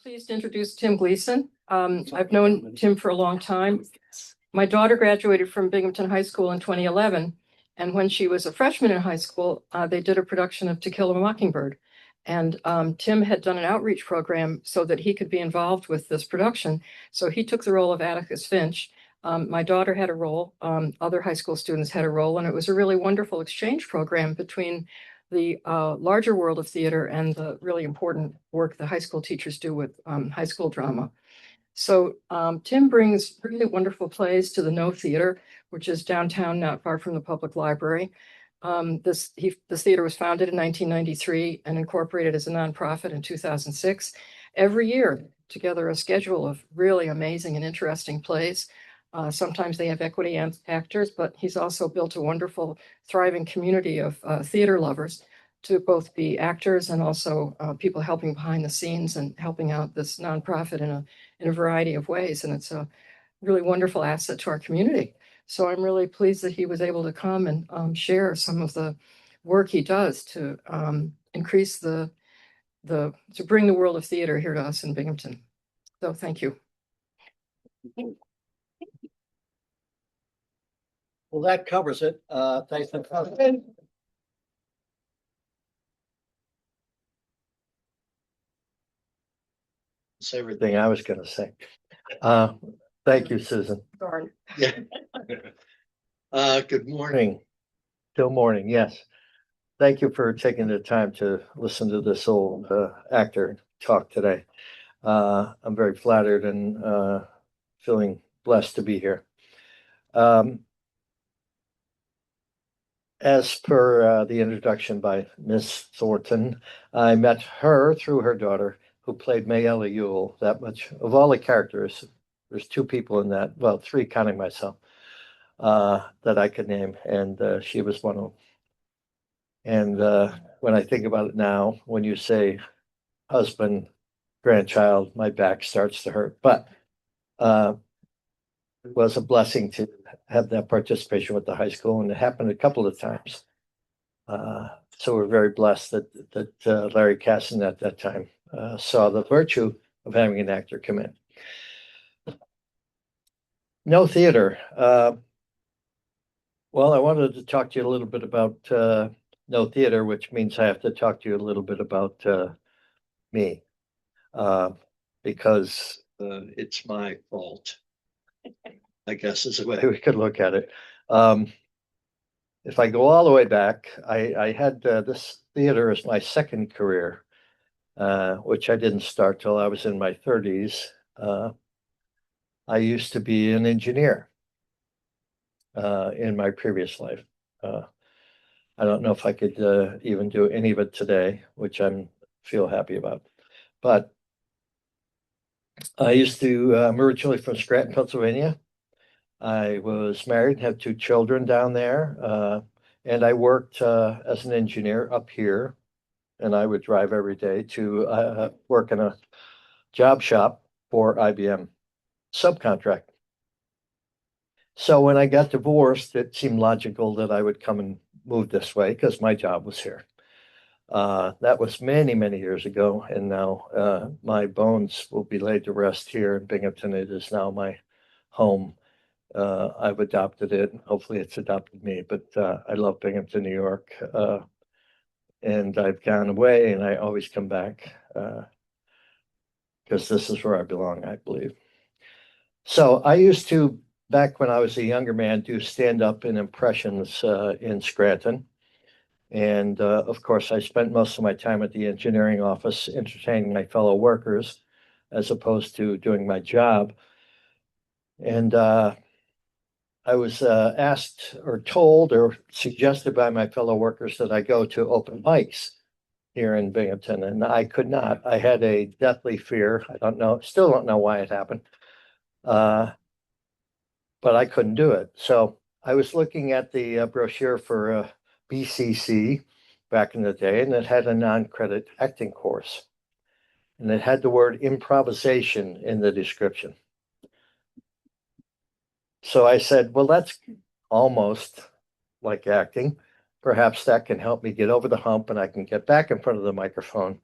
pleased to introduce Tim Gleason. I've known Tim for a long time. My daughter graduated from Binghamton High School in 2011. And when she was a freshman in high school, they did a production of To Kill a Mockingbird. And Tim had done an outreach program so that he could be involved with this production. So he took the role of Atticus Finch. My daughter had a role, other high school students had a role, and it was a really wonderful exchange program between the larger world of theater and the really important work the high school teachers do with high school drama. So Tim brings really wonderful plays to the No Theater, which is downtown, not far from the public library. This theater was founded in 1993 and incorporated as a nonprofit in 2006. Every year, together a schedule of really amazing and interesting plays. Sometimes they have equity actors, but he's also built a wonderful, thriving community of theater lovers to both be actors and also people helping behind the scenes and helping out this nonprofit in a variety of ways. And it's a really wonderful asset to our community. So I'm really pleased that he was able to come and share some of the work he does to increase to bring the world of theater here to us in Binghamton. So thank you. Well, that covers it. Thanks for coming. It's everything I was going to say. Thank you, Susan. Darn. Yeah. Good morning. Still morning, yes. Thank you for taking the time to listen to this old actor talk today. I'm very flattered and feeling blessed to be here. As per the introduction by Miss Thornton, I met her through her daughter, who played Mayella Ewell. That much of all the characters, there's two people in that, well, three counting myself, that I could name, and she was one of them. And when I think about it now, when you say husband, grandchild, my back starts to hurt. But it was a blessing to have that participation with the high school, and it happened a couple of times. So we're very blessed that Larry Casson at that time saw the virtue of having an actor come in. No Theater. Well, I wanted to talk to you a little bit about No Theater, which means I have to talk to you a little bit about me, because it's my fault, I guess is the way we could look at it. If I go all the way back, I had this theater as my second career, which I didn't start till I was in my 30s. I used to be an engineer in my previous life. I don't know if I could even do any of it today, which I feel happy about. But I used to, I'm originally from Scranton, Pennsylvania. I was married, had two children down there, and I worked as an engineer up here. And I would drive every day to work in a job shop for IBM, subcontract. So when I got divorced, it seemed logical that I would come and move this way because my job was here. That was many, many years ago. And now my bones will be laid to rest here in Binghamton. It is now my home. I've adopted it. Hopefully it's adopted me, but I love Binghamton, New York. And I've gone away and I always come back because this is where I belong, I believe. So I used to, back when I was a younger man, do stand-up and impressions in Scranton. And of course, I spent most of my time at the engineering office entertaining my fellow workers as opposed to doing my job. And I was asked or told or suggested by my fellow workers that I go to open mics here in Binghamton, and I could not. I had a deathly fear. I don't know, still don't know why it happened, but I couldn't do it. So I was looking at the brochure for BCC back in the day, and it had a non-credit acting course, and it had the word improvisation in the description. So I said, well, that's almost like acting. Perhaps that can help me get over the hump and I can get back in front of the microphone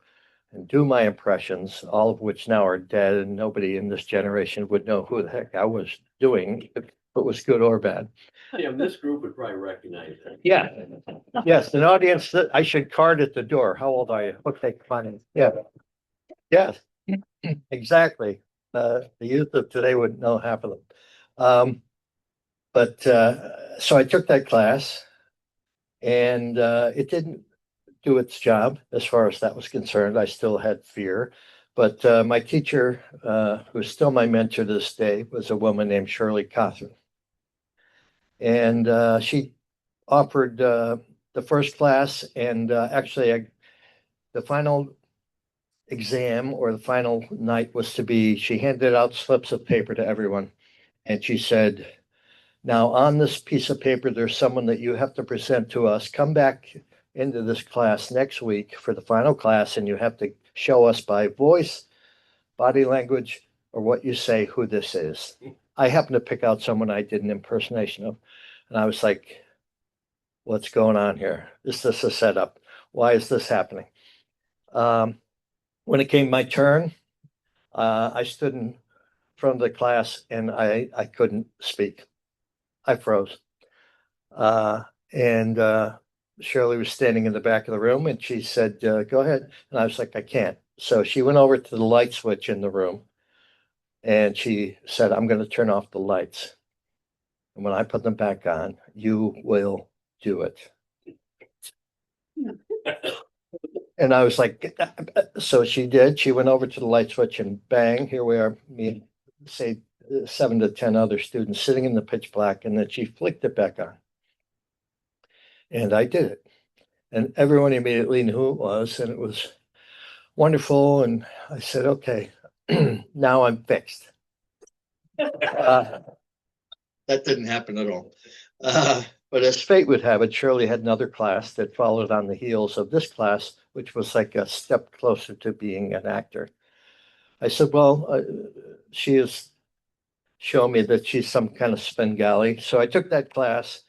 and do my impressions, all of which now are dead, and nobody in this generation would know who the heck I was doing, if it was good or bad. Yeah, this group would probably recognize that. Yeah, yes, an audience that I should card at the door. How old are you? Okay, fine. Yeah. Yes, exactly. The youth of today wouldn't know half of them. So I took that class, and it didn't do its job as far as that was concerned. I still had fear. But my teacher, who's still my mentor to this day, was a woman named Shirley Cawthron. And she offered the first class, and actually the final exam or the final night was to be, she handed out slips of paper to everyone. And she said, now on this piece of paper, there's someone that you have to present to us. Come back into this class next week for the final class, and you have to show us by voice, body language, or what you say who this is. I happened to pick out someone I did an impersonation of. And I was like, what's going on here? Is this a setup? Why is this happening? When it came my turn, I stood in front of the class and I couldn't speak. I froze. And Shirley was standing in the back of the room, and she said, go ahead. And I was like, I can't. So she went over to the light switch in the room, and she said, I'm going to turn off the lights. And when I put them back on, you will do it. And I was like, so she did. She went over to the light switch, and bang, here we are, me, say 7 to 10 other students sitting in the pitch black, and then she flicked it back on. And I did it. And everyone immediately knew who it was, and it was wonderful. And I said, okay, now I'm fixed. That didn't happen at all. But as fate would have it, Shirley had another class that followed on the heels of this class, which was like a step closer to being an actor. I said, well, she has shown me that she's some kind of Svengali. So I took that class,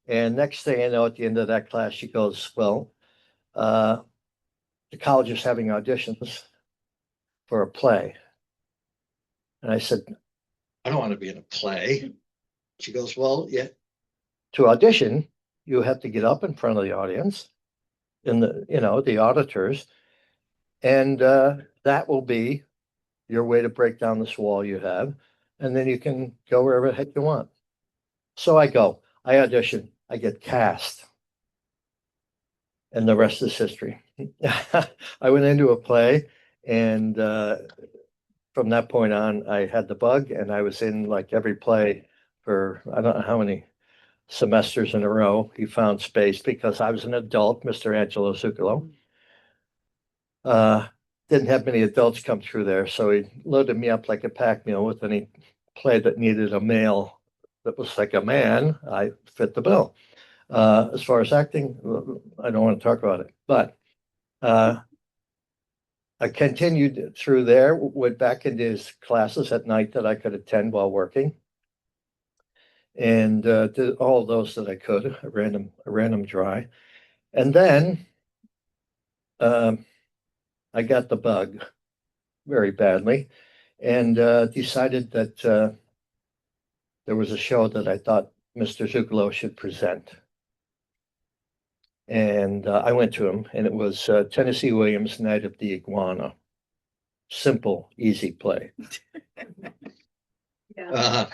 and next thing I know, at the end of that class, she goes, well, the college is having auditions for a play. And I said, I don't want to be in a play. She goes, well, yeah, to audition, you have to get up in front of the audience, in the auditors, and that will be your way to break down this wall you have, and then you can go wherever the heck you want. So I go, I audition, I get cast, and the rest is history. I went into a play, and from that point on, I had the bug, and I was in like every play for I don't know how many semesters in a row. He found space because I was an adult, Mr. Angelo Zuccolo. Didn't have many adults come through there, so he loaded me up like a pack mule with any play that needed a male that was like a man. I fit the bill. As far as acting, I don't want to talk about it, but I continued through there, went back into his classes at night that I could attend while working, and did all those that I could. I ran them dry. And then I got the bug very badly, and decided that there was a show that I thought Mr. Zuccolo should present. And I went to him, and it was Tennessee Williams' Night of the Iguana. Simple, easy play. Yeah.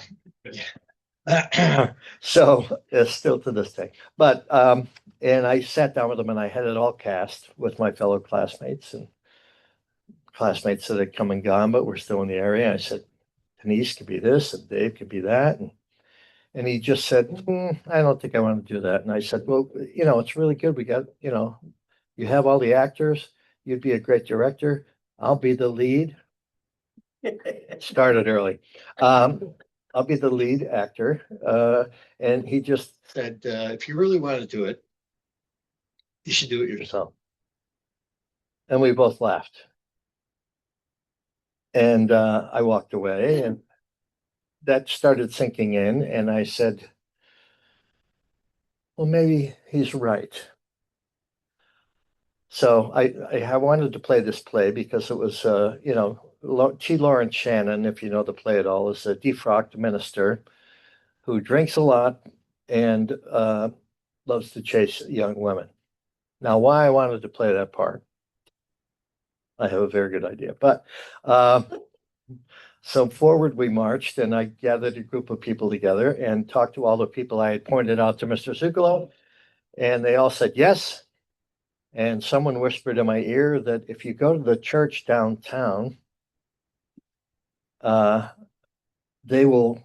So still to this day. But and I sat down with him, and I had it all cast with my fellow classmates and classmates that had come and gone, but were still in the area. I said, Denise could be this, and Dave could be that, and he just said, I don't think I want to do that. And I said, well, it's really good. We got, you have all the actors. You'd be a great director. I'll be the lead. Started early. I'll be the lead actor. And he just said, if you really want to do it, you should do it yourself. And we both laughed. And I walked away, and that started sinking in. And I said, well, maybe he's right. So I wanted to play this play because it was, T. Lawrence Shannon, if you know the play at all, is a defrocked minister who drinks a lot and loves to chase young women. Now, why I wanted to play that part, I have a very good idea. But so forward we marched, and I gathered a group of people together and talked to all the people I had pointed out to Mr. Zuccolo, and they all said yes. And someone whispered in my ear that if you go to the church downtown, they will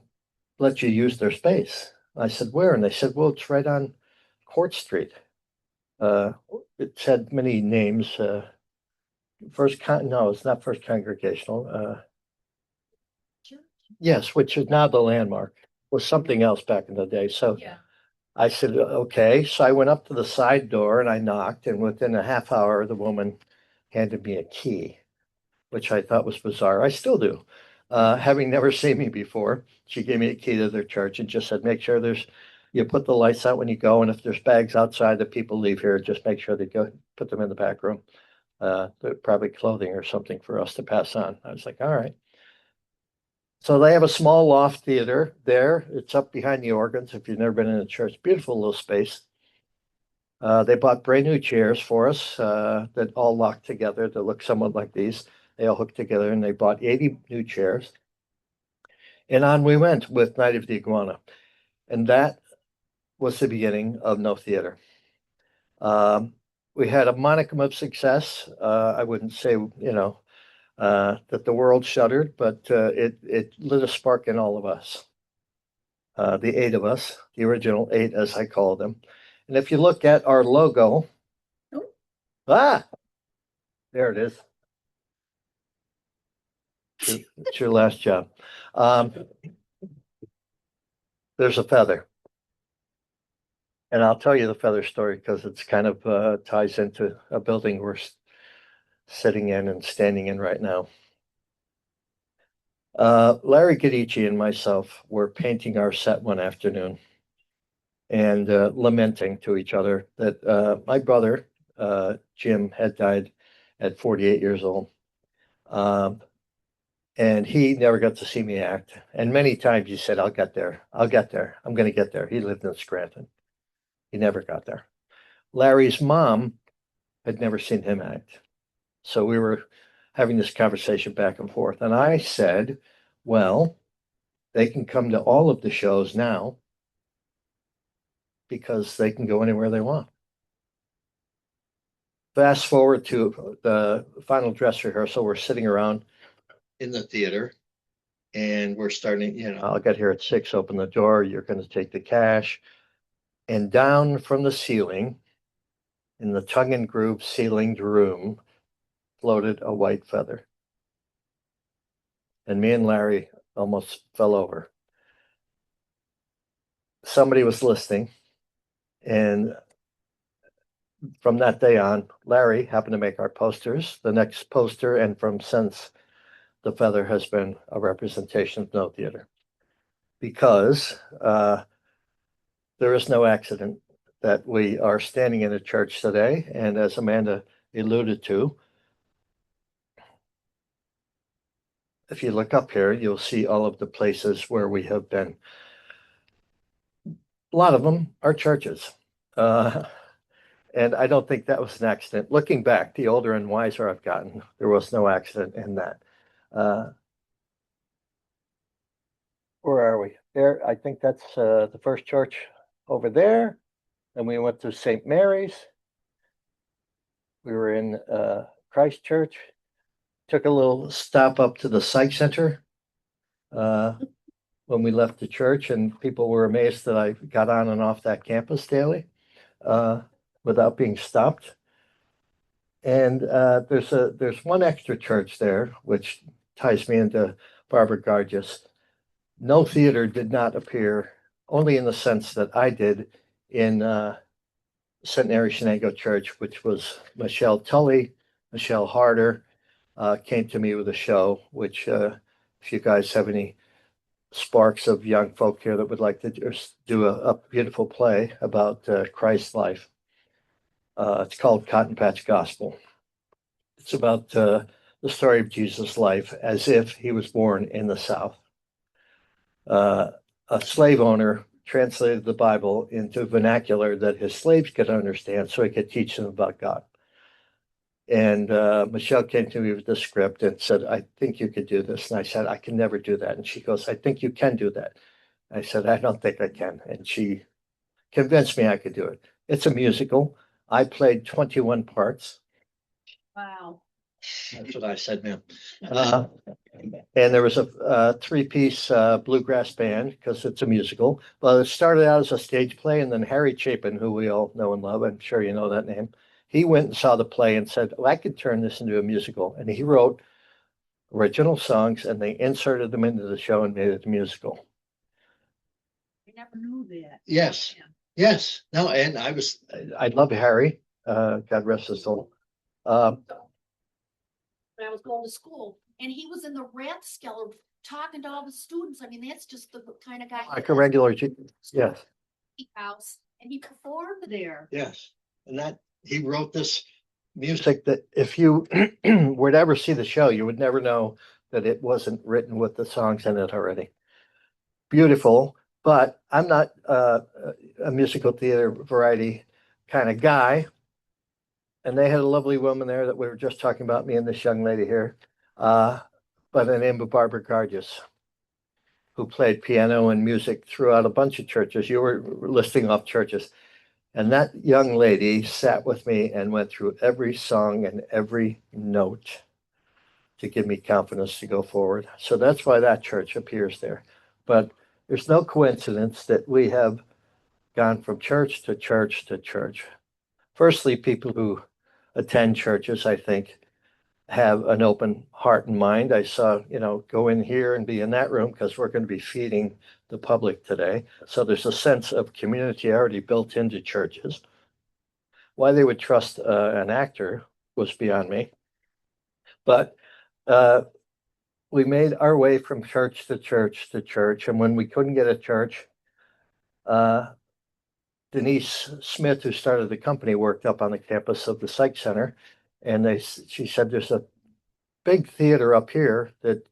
let you use their space. I said, where? And they said, well, it's right on Court Street. It said many names. No, it's not First Congregational. Yes, which is now the landmark. Was something else back in the day. So Yeah. I said, okay. So I went up to the side door and I knocked, and within a half hour, the woman handed me a key, which I thought was bizarre. I still do. Having never seen me before, she gave me a key to their church and just said, make sure you put the lights out when you go. And if there's bags outside that people leave here, just make sure they go put them in the back room. They're probably clothing or something for us to pass on. I was like, all right. So they have a small loft theater there. It's up behind the organs. If you've never been in a church, beautiful little space. They bought brand new chairs for us that all lock together that look somewhat like these. They all hook together, and they bought 80 new chairs. And on we went with Night of the Iguana. And that was the beginning of No Theater. We had a modicum of success. I wouldn't say, that the world shuddered, but it lit a spark in all of us. The 8 of us, the original 8, as I call them. And if you look at our logo, there it is. It's your last job. There's a feather. And I'll tell you the feather story because it's kind of ties into a building we're sitting in and standing in right now. Larry Gadici and myself were painting our set one afternoon and lamenting to each other that my brother, Jim, had died at 48 years old. And he never got to see me act. And many times he said, I'll get there. I'm going to get there. He lived in Scranton. He never got there. Larry's mom had never seen him act. So we were having this conversation back and forth. And I said, well, they can come to all of the shows now because they can go anywhere they want. Fast forward to the final dress rehearsal. We're sitting around in the theater and we're starting, I'll get here at 6, open the door. You're going to take the cash. And down from the ceiling, in the tongue and groove ceilinged room, floated a white feather. And me and Larry almost fell over. Somebody was listening. And from that day on, Larry happened to make our posters. The next poster, and from since, the feather has been a representation of No Theater. Because there is no accident that we are standing in a church today. And as Amanda alluded to, if you look up here, you'll see all of the places where we have been. A lot of them are churches. And I don't think that was an accident. Looking back, the older and wiser I've gotten, there was no accident in that. Where are we? There, I think that's the first church over there. Then we went to St. Mary's. We were in Christ Church. Took a little stop up to the psych center when we left the church, and people were amazed that I got on and off that campus daily without being stopped. And there's one extra church there, which ties me into Barbara Gargis. No Theater did not appear, only in the sense that I did, in Centenary Shenango Church, which was Michelle Tully, Michelle Harder, came to me with a show, which if you guys have any sparks of young folk here that would like to do a beautiful play about Christ's life, It's called Cotton Patch Gospel. It's about the story of Jesus' life as if he was born in the South. A slave owner translated the Bible into vernacular that his slaves could understand so he could teach them about God. And Michelle came to me with the script and said, I think you could do this. And I said, I can never do that. And she goes, I think you can do that. I said, I don't think I can. And she convinced me I could do it. It's a musical. I played 21 parts. Wow. That's what I said, ma'am. And there was a three-piece bluegrass band because it's a musical. Well, it started out as a stage play, and then Harry Chapin, who we all know and love, I'm sure you know that name, he went and saw the play and said, well, I could turn this into a musical. And he wrote original songs, and they inserted them into the show and made it a musical. I never knew that. Yes. Yes. No, and I love Harry. God rest his soul. When I was going to school, and he was in the Rathskeller talking to all the students. I mean, that's just the kind of guy. Like a regular, yes. House, and he performed there. Yes. And that he wrote this music that if you were to ever see the show, you would never know that it wasn't written with the songs in it already. Beautiful, but I'm not a musical theater variety kind of guy. And they had a lovely woman there that we were just talking about, me and this young lady here, by the name of Barbara Gargis, who played piano and music throughout a bunch of churches. You were listing off churches. And that young lady sat with me and went through every song and every note to give me confidence to go forward. So that's why that church appears there. But there's no coincidence that we have gone from church to church to church. Firstly, people who attend churches, I think, have an open heart and mind. I saw, go in here and be in that room because we're going to be feeding the public today. So there's a sense of community already built into churches. Why they would trust an actor was beyond me. But we made our way from church to church to church. And when we couldn't get a church, Denise Smith, who started the company, worked up on the campus of the Psych Center. And she said, there's a big theater up here that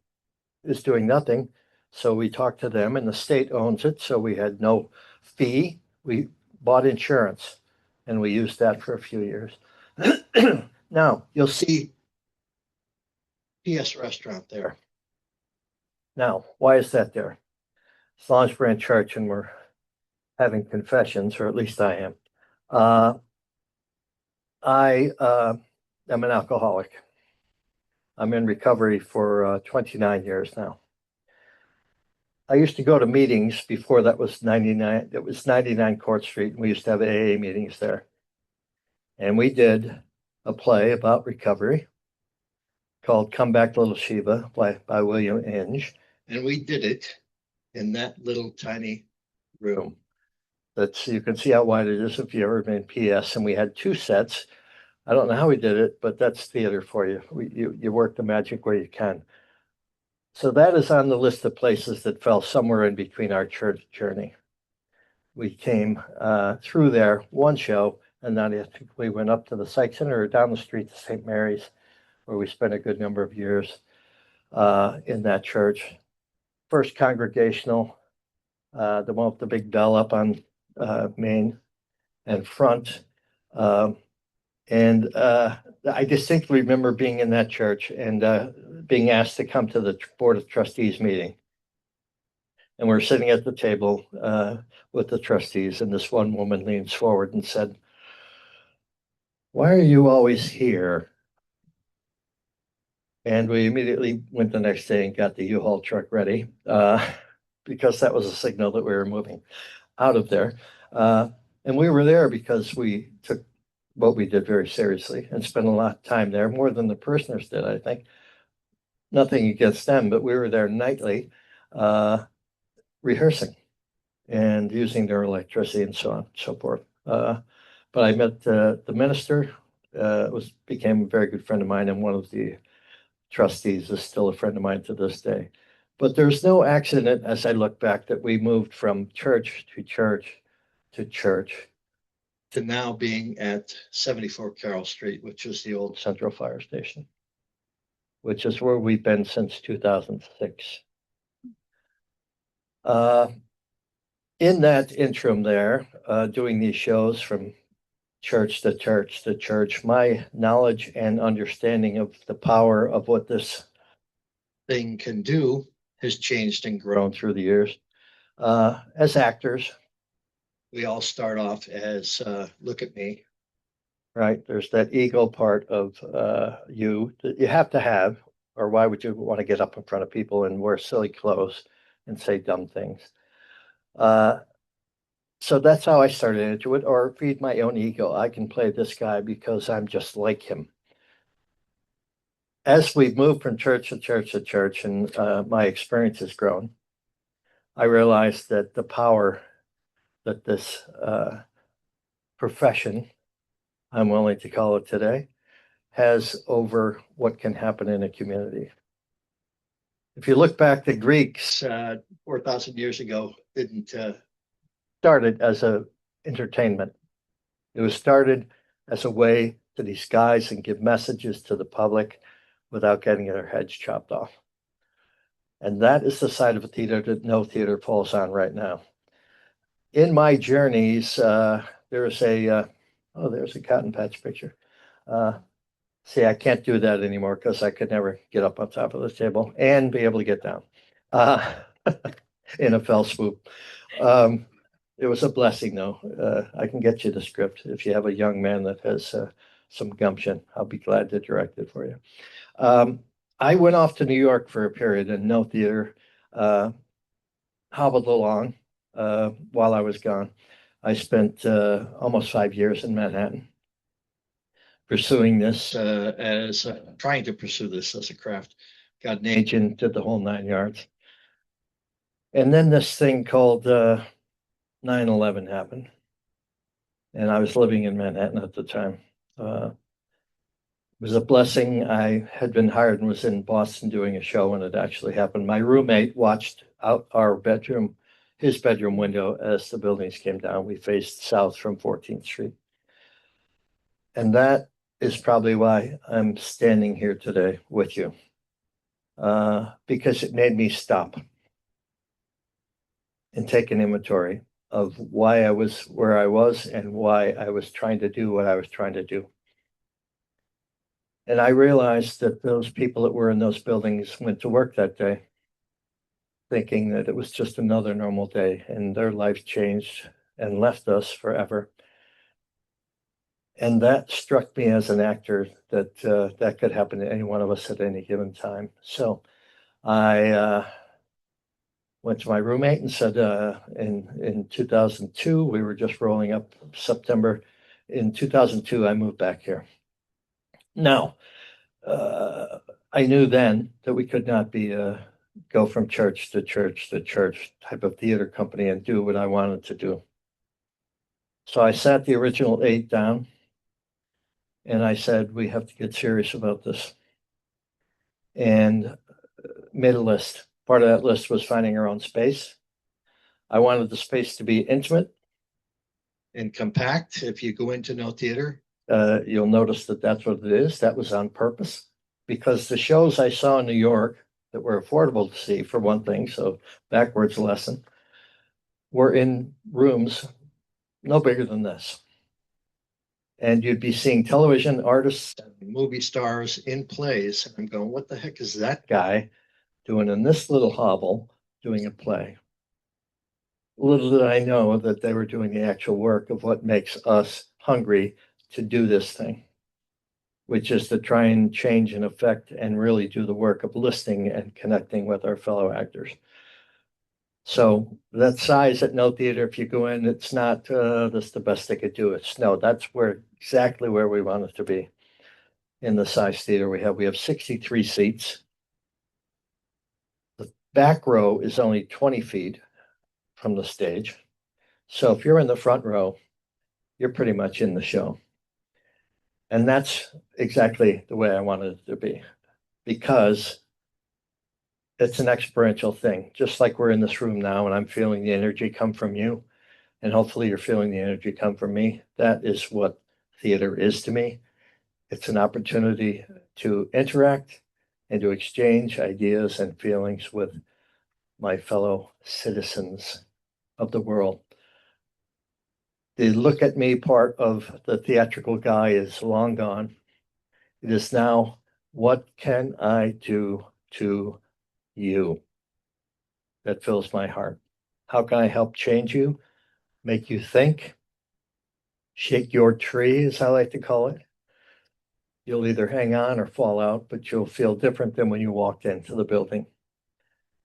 is doing nothing. So we talked to them, and the state owns it. So we had no fee. We bought insurance, and we used that for a few years. Now, you'll see PS Restaurant there. Now, why is that there? As long as we're in church and we're having confessions, or at least I am. I am an alcoholic. I'm in recovery for 29 years now. I used to go to meetings before that was 99. It was 99 Court Street, and we used to have AA meetings there. And we did a play about recovery called Come Back Little Sheba by William Inge. And we did it in that little tiny room. You can see how wide it is if you've ever been in PS. And we had 2 sets. I don't know how we did it, but that's theater for you. You work the magic where you can. So that is on the list of places that fell somewhere in between our church journey. We came through there one show, and then we went up to the Psych Center or down the street to St. Mary's, where we spent a good number of years in that church. First Congregational, the one with the big bell up on Main and Front. And I distinctly remember being in that church and being asked to come to the Board of Trustees meeting. And we're sitting at the table with the trustees, and this one woman leans forward and said, "Why are you always here?" And we immediately went the next day and got the U-Haul truck ready because that was a signal that we were moving out of there. And we were there because we took what we did very seriously and spent a lot of time there, more than the prisoners did, I think. Nothing against them, but we were there nightly rehearsing and using their electricity and so on and so forth. But I met the minister, became a very good friend of mine, and one of the trustees is still a friend of mine to this day. But there's no accident, as I look back, that we moved from church to church to church to now being at 74 Carroll Street, which is the old Central Fire Station, which is where we've been since 2006. In that interim there, doing these shows from church to church to church, my knowledge and understanding of the power of what this thing can do has changed and grown through the years. As actors, we all start off as look at me, right? There's that ego part of you that you have to have, or why would you want to get up in front of people and wear silly clothes and say dumb things? So that's how I started into it, or feed my own ego. I can play this guy because I'm just like him. As we've moved from church to church to church, and my experience has grown, I realized that the power that this profession, I'm willing to call it today, has over what can happen in a community. If you look back, the Greeks 4,000 years ago didn't started as a entertainment. It was started as a way to disguise and give messages to the public without getting their heads chopped off. And that is the side of a theater that no theater falls on right now. In my journeys, there's a Cotton Patch picture. See, I can't do that anymore because I could never get up on top of the table and be able to get down in a fell swoop. It was a blessing, though. I can get you the script if you have a young man that has some gumption. I'll be glad to direct it for you. I went off to New York for a period and no theater. Hobbled along while I was gone. I spent almost 5 years in Manhattan pursuing this trying to pursue this as a craft. Got an agent, did the whole 9 yards. And then this thing called 9/11 happened. And I was living in Manhattan at the time. It was a blessing. I had been hired and was in Boston doing a show when it actually happened. My roommate watched out our bedroom, his bedroom window as the buildings came down. We faced south from 14th Street. And that is probably why I'm standing here today with you, because it made me stop and take an inventory of why I was where I was and why I was trying to do what I was trying to do. And I realized that those people that were in those buildings went to work that day thinking that it was just another normal day, and their life changed and left us forever. And that struck me as an actor that that could happen to any one of us at any given time. So I went to my roommate and said, in 2002, we were just rolling up September. In 2002, I moved back here. Now, I knew then that we could not be go from church to church to church type of theater company and do what I wanted to do. So I sat the original 8 down and I said, we have to get serious about this. And made a list. Part of that list was finding our own space. I wanted the space to be intimate and compact. If you go into no theater, you'll notice that that's what it is. That was on purpose because the shows I saw in New York that were affordable to see, for one thing, so backwards lesson, were in rooms no bigger than this. And you'd be seeing television artists and movie stars in plays. And I'm going, what the heck is that guy doing in this little hovel doing a play? Little did I know that they were doing the actual work of what makes us hungry to do this thing, which is to try and change and affect and really do the work of listening and connecting with our fellow actors. So that size at no theater, if you go in, it's not, that's the best they could do. It's no, that's where exactly where we want it to be in the size theater we have. We have 63 seats. The back row is only 20 feet from the stage. So if you're in the front row, you're pretty much in the show. And that's exactly the way I wanted it to be, because it's an experiential thing, just like we're in this room now and I'm feeling the energy come from you and hopefully you're feeling the energy come from me. That is what theater is to me. It's an opportunity to interact and to exchange ideas and feelings with my fellow citizens of the world. The look at me part of the theatrical guy is long gone. It is now, what can I do to you? That fills my heart. How can I help change you, make you think, shake your tree, as I like to call it? You'll either hang on or fall out, but you'll feel different than when you walked into the building.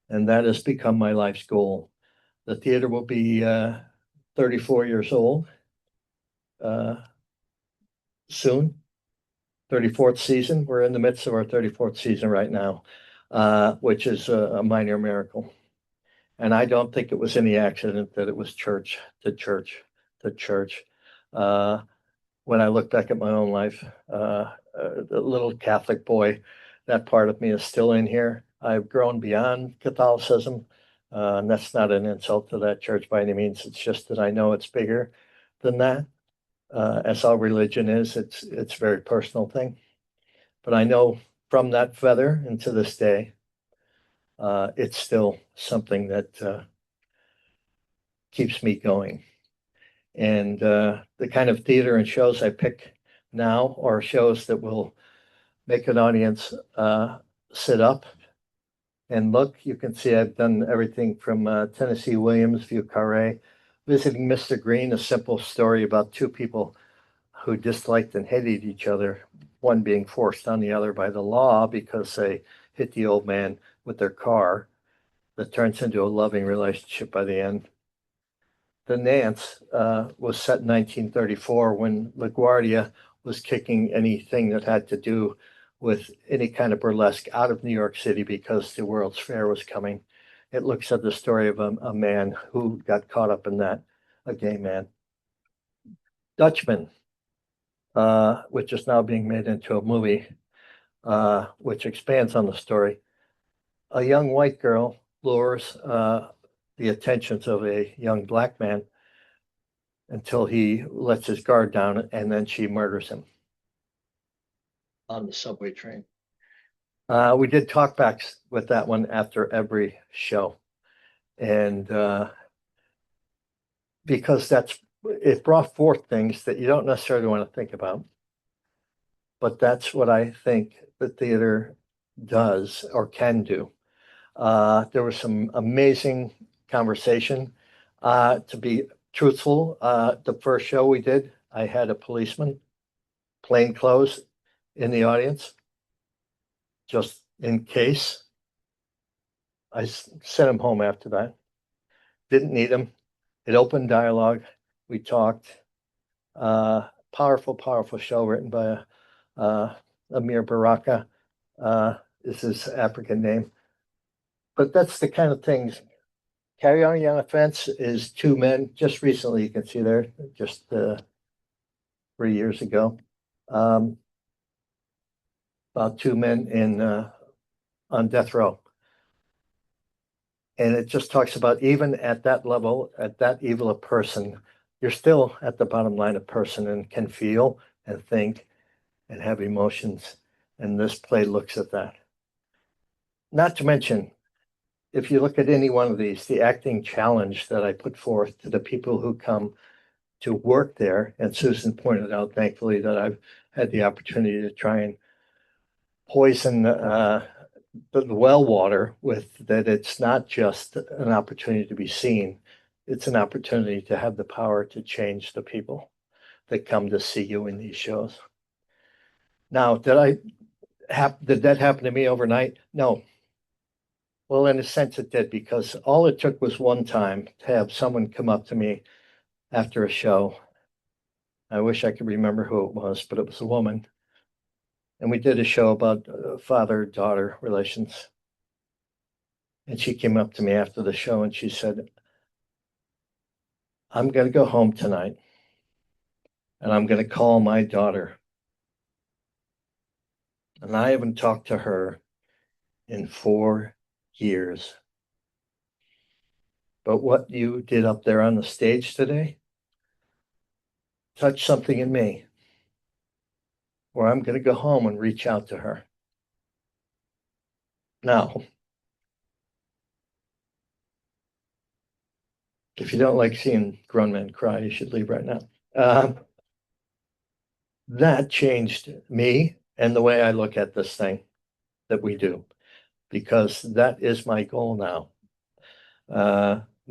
And that has become my life's goal. The theater will be 34 years old soon. 34th season. We're in the midst of our 34th season right now, which is a minor miracle. And I don't think it was any accident that it was church to church to church. When I look back at my own life, the little Catholic boy, that part of me is still in here. I've grown beyond Catholicism. And that's not an insult to that church by any means. It's just that I know it's bigger than that. As all religion is, it's a very personal thing. But I know from that feather and to this day, it's still something that keeps me going. And the kind of theater and shows I pick now are shows that will make an audience sit up and look. You can see I've done everything from Tennessee Williams, Vieux Carré, Visiting Mr. Green, a simple story about two people who disliked and hated each other, one being forced on the other by the law because they hit the old man with their car, that turns into a loving relationship by the end. The Nance was set in 1934 when LaGuardia was kicking anything that had to do with any kind of burlesque out of New York City because the World's Fair was coming. It looks at the story of a man who got caught up in that, a gay man. Dutchman, which is now being made into a movie, which expands on the story. A young white girl lures the attentions of a young black man until he lets his guard down, and then she murders him on the subway train. We did talkbacks with that one after every show. And because it brought forth things that you don't necessarily want to think about. But that's what I think the theater does or can do. There was some amazing conversation. To be truthful, the first show we did, I had a policeman, plain clothes, in the audience, just in case. I sent him home after that. Didn't need him. It opened dialogue. We talked. Powerful, powerful show written by Amir Baraka. Is his African name. But that's the kind of things. Carry On a Young Offense is two men. Just recently, you can see there, just 3 years ago. About two men on death row. And it just talks about even at that level, at that evil a person, you're still at the bottom line a person and can feel and think and have emotions. And this play looks at that. Not to mention, if you look at any one of these, the acting challenge that I put forth to the people who come to work there, and Susan pointed out, thankfully, that I've had the opportunity to try and poison the well water with that. It's not just an opportunity to be seen, it's an opportunity to have the power to change the people that come to see you in these shows. Now, did that happen to me overnight? No. Well, in a sense it did, because all it took was one time to have someone come up to me after a show. I wish I could remember who it was, but it was a woman. And we did a show about father-daughter relations. And she came up to me after the show and she said, I'm going to go home tonight and I'm going to call my daughter. And I haven't talked to her in 4 years. But what you did up there on the stage today touched something in me where I'm going to go home and reach out to her. Now, if you don't like seeing grown men cry, you should leave right now. That changed me and the way I look at this thing that we do, because that is my goal now.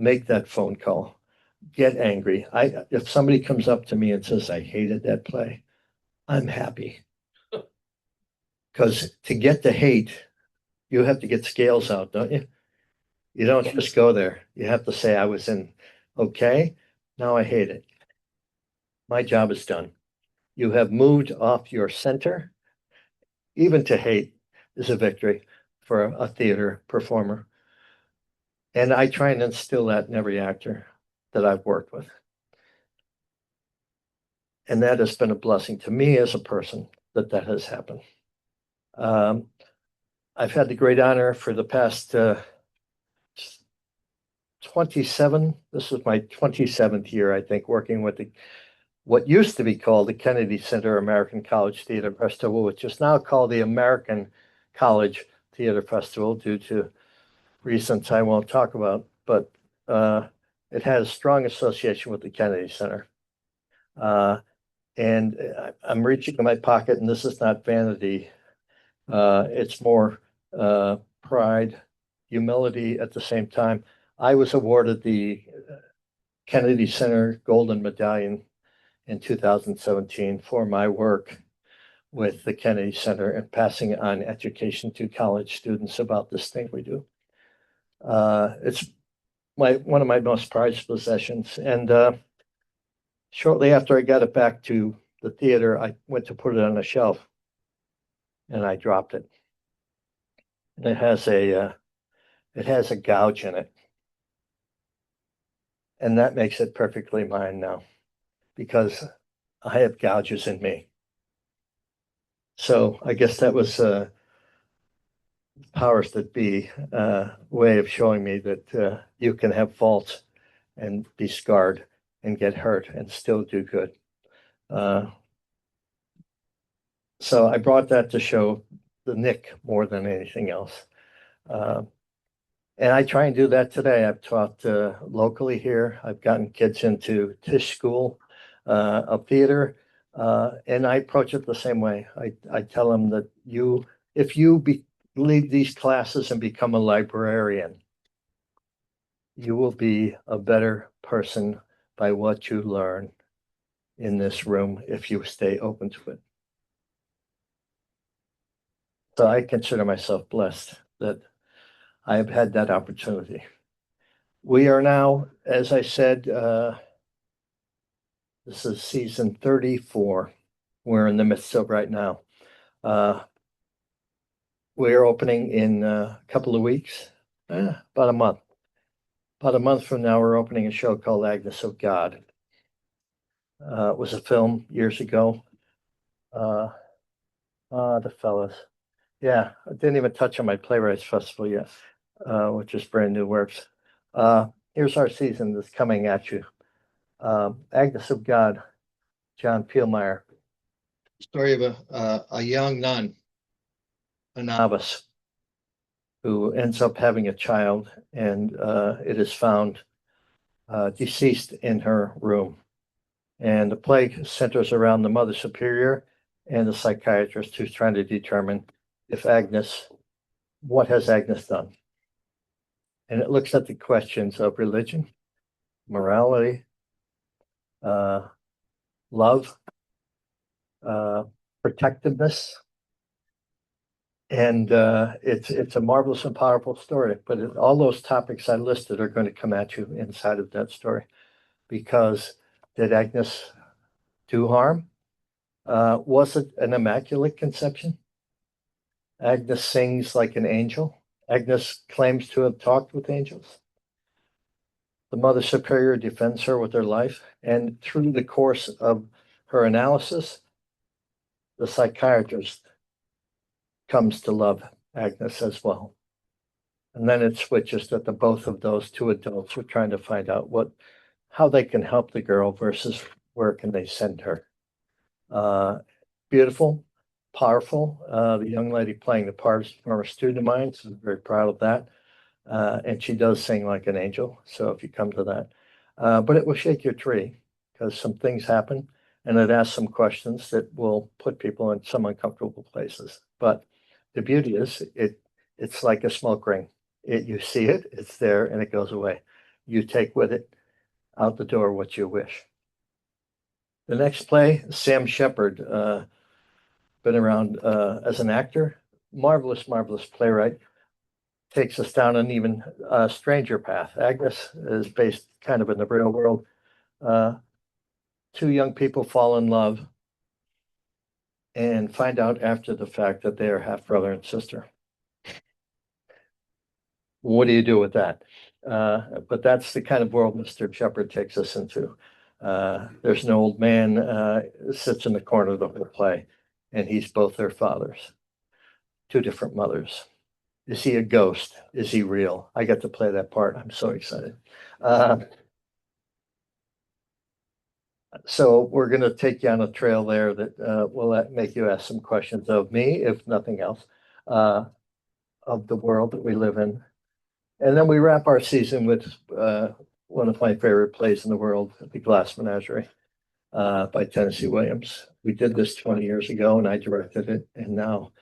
Make that phone call, get angry. If somebody comes up to me and says, I hated that play, I'm happy. Because to get the hate, you have to get scales out, don't you? You don't just go there. You have to say, I was in, okay, now I hate it. My job is done. You have moved off your center. Even to hate is a victory for a theater performer. And I try and instill that in every actor that I've worked with. And that has been a blessing to me as a person that has happened. I've had the great honor for the past 27, this is my 27th year, I think, working with what used to be called the Kennedy Center American College Theater Festival, which is now called the American College Theater Festival due to reasons I won't talk about, but it has strong association with the Kennedy Center. And I'm reaching in my pocket, and this is not vanity. It's more pride, humility at the same time. I was awarded the Kennedy Center Golden Medallion in 2017 for my work with the Kennedy Center and passing on education to college students about this thing we do. It's one of my most prized possessions. And shortly after I got it back to the theater, I went to put it on a shelf and I dropped it. And it has a gouge in it. And that makes it perfectly mine now because I have gouges in me. So I guess that was powers that be way of showing me that you can have faults and be scarred and get hurt and still do good. So I brought that to show the Nick more than anything else. And I try and do that today. I've taught locally here. I've gotten kids into Tisch School of Theater, and I approach it the same way. I tell them that if you lead these classes and become a librarian, you will be a better person by what you learn in this room if you stay open to it. So I consider myself blessed that I have had that opportunity. We are now, as I said, this is season 34. We're in the midst of right now. We are opening in a couple of weeks, about a month. About a month from now, we're opening a show called Agnes of God. It was a film years ago. The fellas. Yeah, I didn't even touch on my Playwrights Festival yet, which is brand new works. Here's our season that's coming at you. Agnes of God, John Peelmeyer. Story of a young nun, a novice, who ends up having a child, and it is found deceased in her room. And the play centers around the Mother Superior and the psychiatrist who's trying to determine if what has Agnes done? And it looks at the questions of religion, morality, love, protectiveness. And it's a marvelous and powerful story, but all those topics I listed are going to come at you inside of that story. Because did Agnes do harm? Was it an immaculate conception? Agnes sings like an angel. Agnes claims to have talked with angels. The Mother Superior defends her with her life, and through the course of her analysis, the psychiatrist comes to love Agnes as well. And then it switches that the both of those two adults are trying to find out how they can help the girl versus where can they send her. Beautiful, powerful. The young lady playing the part is a former student of mine, so I'm very proud of that. And she does sing like an angel. So if you come to that, but it will shake your tree because some things happen and it asks some questions that will put people in some uncomfortable places. But the beauty is it's like a smoke ring. You see it, it's there, and it goes away. You take with it out the door what you wish. The next play, Sam Shepard, been around as an actor, marvelous playwright, takes us down an even stranger path. Agnes is based kind of in the real world. Two young people fall in love and find out after the fact that they are half brother and sister. What do you do with that? But that's the kind of world Mr. Shepard takes us into. There's an old man sits in the corner of the whole play, and he's both their fathers, two different mothers. Is he a ghost? Is he real? I get to play that part. I'm so excited. So we're going to take you on a trail there that will make you ask some questions of me, if nothing else, of the world that we live in. And then we wrap our season with one of my favorite plays in the world, The Glass Menagerie, by Tennessee Williams. We did this 20 years ago, and I directed it, and now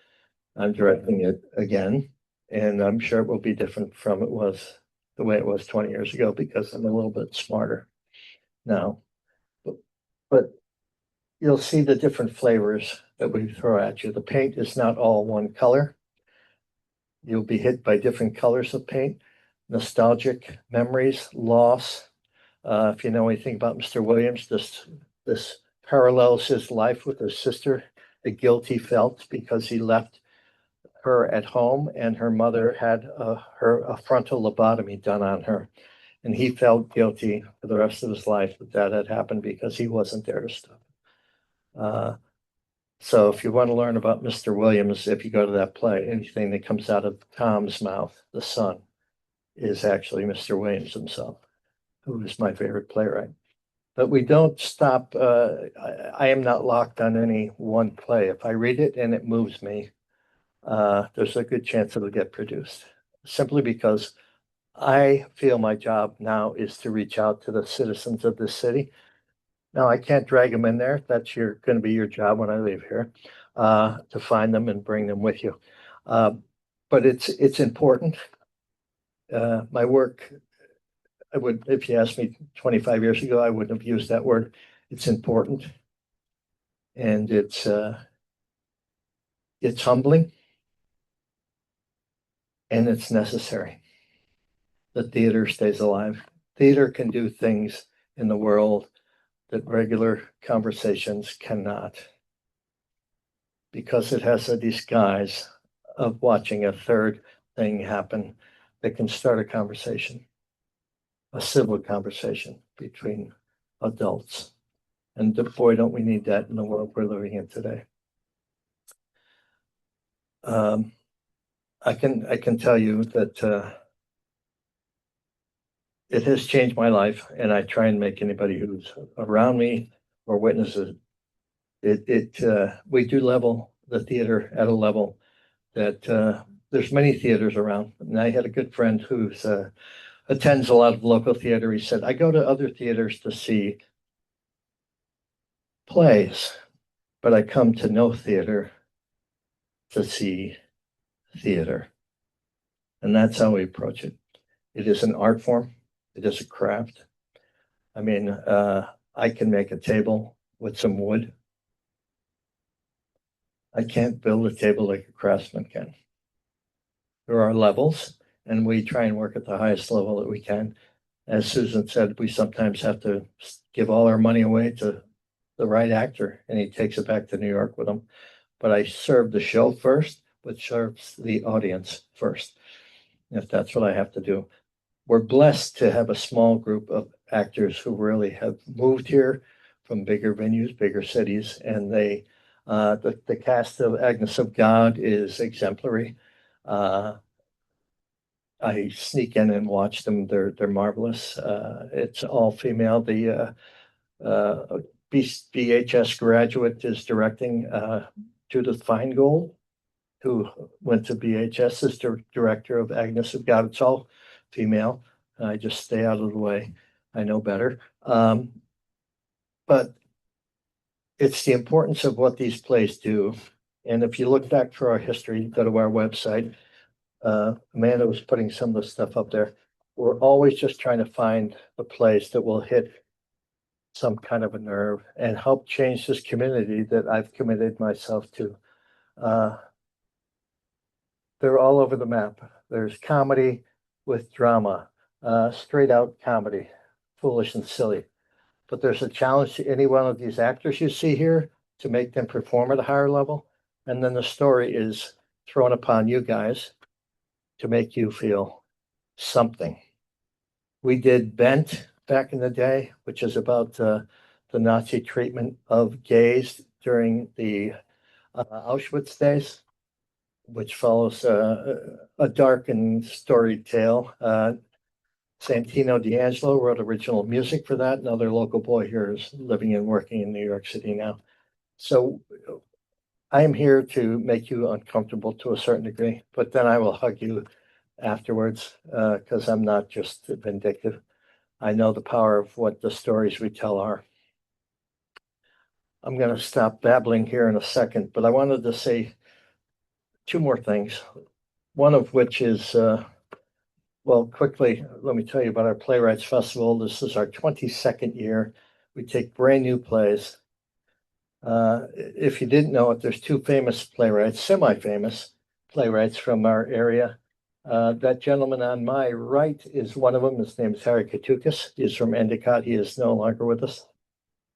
I'm directing it again. And I'm sure it will be different from the way it was 20 years ago because I'm a little bit smarter now. But you'll see the different flavors that we throw at you. The paint is not all one color. You'll be hit by different colors of paint, nostalgic memories, loss. If you know anything about Mr. Williams, this parallels his life with his sister, the guilt he felt because he left her at home and her mother had a frontal lobotomy done on her. And he felt guilty for the rest of his life that had happened because he wasn't there to stop. So if you want to learn about Mr. Williams, if you go to that play, anything that comes out of Tom's mouth, the son, is actually Mr. Williams himself, who is my favorite playwright. But we don't stop. I am not locked on any one play. If I read it and it moves me, there's a good chance it'll get produced, simply because I feel my job now is to reach out to the citizens of this city. Now, I can't drag them in there. That's going to be your job when I leave here, to find them and bring them with you. But it's important. My work, if you asked me 25 years ago, I wouldn't have used that word. It's important, and it's humbling, and it's necessary. The theater stays alive. Theater can do things in the world that regular conversations cannot, because it has a disguise of watching a third thing happen that can start a conversation, a civil conversation between adults. And boy, don't we need that in the world we're living in today. I can tell you that it has changed my life, and I try and make anybody who's around me or witnesses it. We do level the theater at a level that there's many theaters around. And I had a good friend who attends a lot of local theater. He said, I go to other theaters to see plays, but I come to no theater to see theater. And that's how we approach it. It is an art form. It is a craft. I mean, I can make a table with some wood. I can't build a table like a craftsman can. There are levels, and we try and work at the highest level that we can. As Susan said, we sometimes have to give all our money away to the right actor, and he takes it back to New York with him. But I serve the show first, which serves the audience first, if that's what I have to do. We're blessed to have a small group of actors who really have moved here from bigger venues, bigger cities, and the cast of Agnes of God is exemplary. I sneak in and watch them. They're marvelous. It's all female. The BHS graduate is directing, Judith Feingold, who went to BHS as director of Agnes of God. It's all female. I just stay out of the way. I know better. But it's the importance of what these plays do. And if you look back through our history, go to our website. Amanda was putting some of the stuff up there. We're always just trying to find a place that will hit some kind of a nerve and help change this community that I've committed myself to. They're all over the map. There's comedy with drama, straight out comedy, foolish and silly. But there's a challenge to any one of these actors you see here to make them perform at a higher level. And then the story is thrown upon you guys to make you feel something. We did Bent back in the day, which is about the Nazi treatment of gays during the Auschwitz days, which follows a dark and storied tale. Santino D'Angelo wrote original music for that. Another local boy here is living and working in New York City now. So I am here to make you uncomfortable to a certain degree, but then I will hug you afterwards because I'm not just vindictive. I know the power of what the stories we tell are. I'm going to stop babbling here in a second, but I wanted to say two more things. One of which is, well, quickly, let me tell you about our Playwrights Festival. This is our 22nd year. We take brand new plays. If you didn't know it, there's two famous playwrights, semi-famous playwrights from our area. That gentleman on my right is one of them. His name is Harry Katukis. He's from Endicott. He is no longer with us.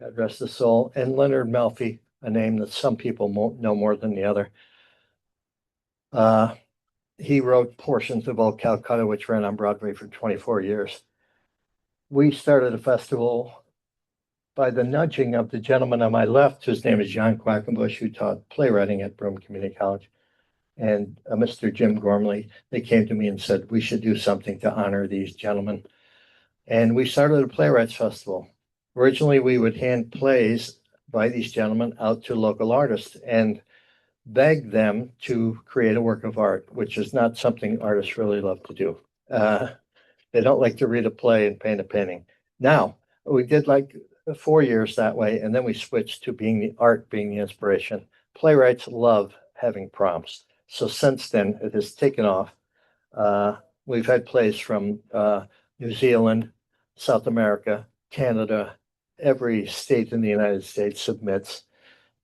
God rest his soul. And Leonard Malfi, a name that some people know more than the other. He wrote portions of Old Calcutta, which ran on Broadway for 24 years. We started a festival by the nudging of the gentleman on my left, whose name is John Quackenbush, who taught playwriting at Broome Community College, and Mr. Jim Gormley. They came to me and said, we should do something to honor these gentlemen. And we started a Playwrights Festival. Originally, we would hand plays by these gentlemen out to local artists and beg them to create a work of art, which is not something artists really love to do. They don't like to read a play and paint a painting. Now, we did like 4 years that way, and then we switched to being the art, being the inspiration. Playwrights love having prompts. So since then, it has taken off. We've had plays from New Zealand, South America, Canada, every state in the United States submits.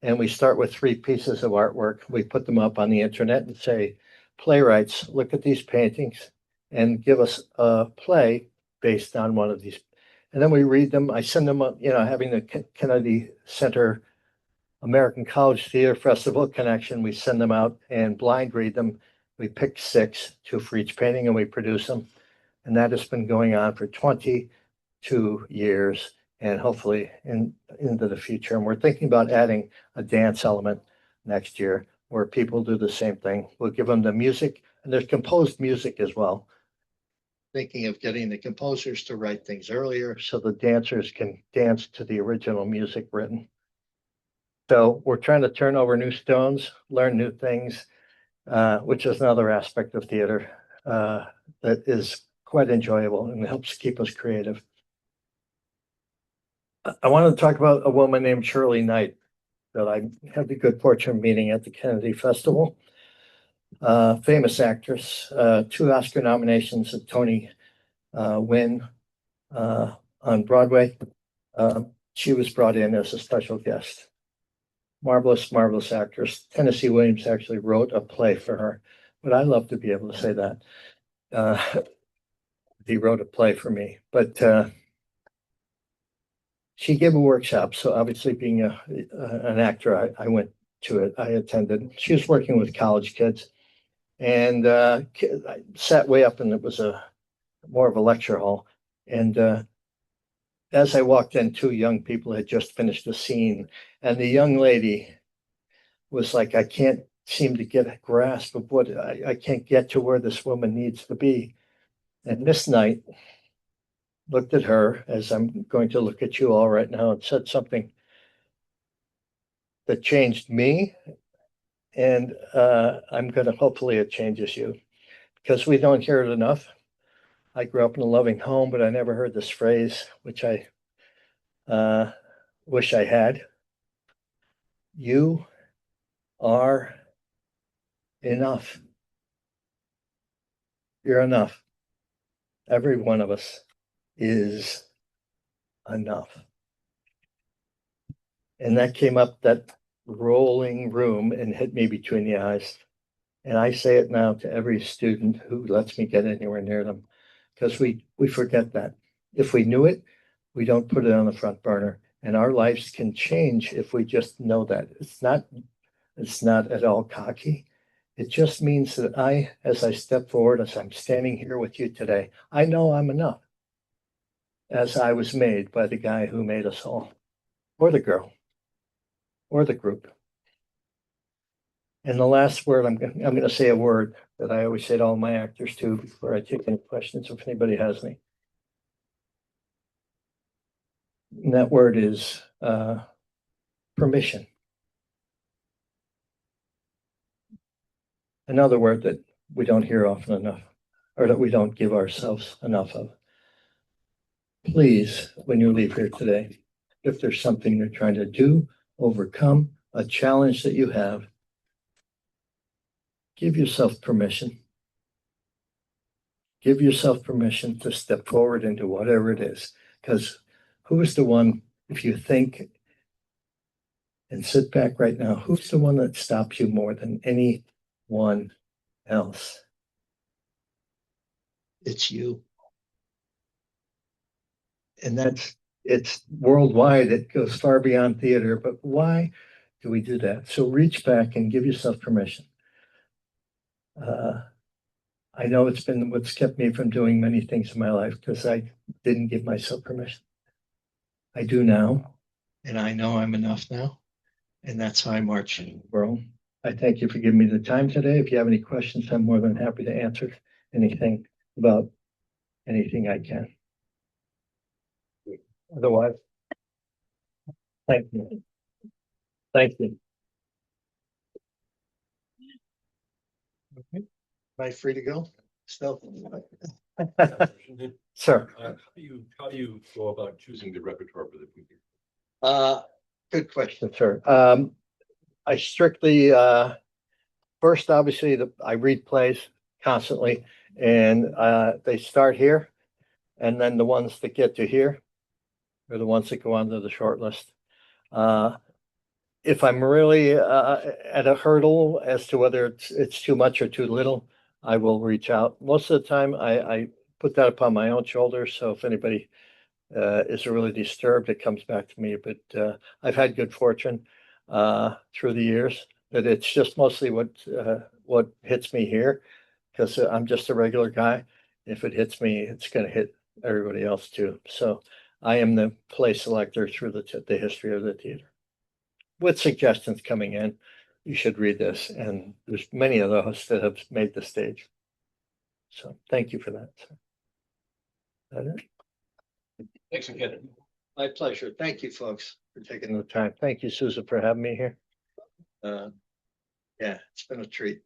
And we start with 3 pieces of artwork. We put them up on the internet and say, playwrights, look at these paintings and give us a play based on one of these. And then we read them. I send them up, having the Kennedy Center American College Theater Festival connection. We send them out and blind read them. We pick 6, 2 for each painting, and we produce them. And that has been going on for 22 years and hopefully into the future. And we're thinking about adding a dance element next year where people do the same thing. We'll give them the music, and there's composed music as well. Thinking of getting the composers to write things earlier so the dancers can dance to the original music written. So we're trying to turn over new stones, learn new things, which is another aspect of theater that is quite enjoyable and helps keep us creative. I wanted to talk about a woman named Shirley Knight that I had the good fortune of meeting at the Kennedy Festival. Famous actress, 2 Oscar nominations, a Tony win on Broadway. She was brought in as a special guest. Marvelous, marvelous actress. Tennessee Williams actually wrote a play for her, but I love to be able to say that. He wrote a play for me, but she gave a workshop. So obviously being an actor, I went to it. I attended. She was working with college kids, and I sat way up, and it was more of a lecture hall. And as I walked in, 2 young people had just finished a scene, and the young lady was like, I can't seem to get a grasp of what I can't get to where this woman needs to be. And this night looked at her as I'm going to look at you all right now and said something that changed me. And I'm going to hopefully it changes you because we don't hear it enough. I grew up in a loving home, but I never heard this phrase, which I wish I had. You are enough. You're enough. Every one of us is enough. And that came up that rolling room and hit me between the eyes. And I say it now to every student who lets me get anywhere near them, because we forget that. If we knew it, we don't put it on the front burner. And our lives can change if we just know that. It's not at all cocky. It just means that as I step forward, as I'm standing here with you today, I know I'm enough. As I was made by the guy who made us all, or the girl, or the group. And the last word, I'm going to say a word that I always say to all my actors too before I take any questions, if anybody has any. And that word is permission. Another word that we don't hear often enough, or that we don't give ourselves enough of. Please, when you leave here today, if there's something you're trying to do, overcome, a challenge that you have, give yourself permission. Give yourself permission to step forward into whatever it is. Because who is the one, if you think and sit back right now, who's the one that stops you more than anyone else? It's you. And it's worldwide. It goes far beyond theater, but why do we do that? So reach back and give yourself permission. I know it's been what's kept me from doing many things in my life because I didn't give myself permission. I do now, and I know I'm enough now, and that's how I march in the world. I thank you for giving me the time today. If you have any questions, I'm more than happy to answer anything about anything I can. Otherwise, thank you. Thank you. Okay. Am I free to go? Still? Sir. How do you go about choosing the repertoire for the movie? Good question, sir. I strictly, first, obviously, I read plays constantly, and they start here, and then the ones that get to here are the ones that go onto the short list. If I'm really at a hurdle as to whether it's too much or too little, I will reach out. Most of the time, I put that upon my own shoulders. So if anybody is really disturbed, it comes back to me. But I've had good fortune through the years that it's just mostly what hits me here, because I'm just a regular guy. If it hits me, it's going to hit everybody else too. So I am the play selector through the history of the theater, with suggestions coming in. You should read this, and there's many of those that have made the stage. So thank you for that. That it? Thanks again. My pleasure. Thank you, folks, for taking the time. Thank you, Susan, for having me here. Yeah, it's been a treat.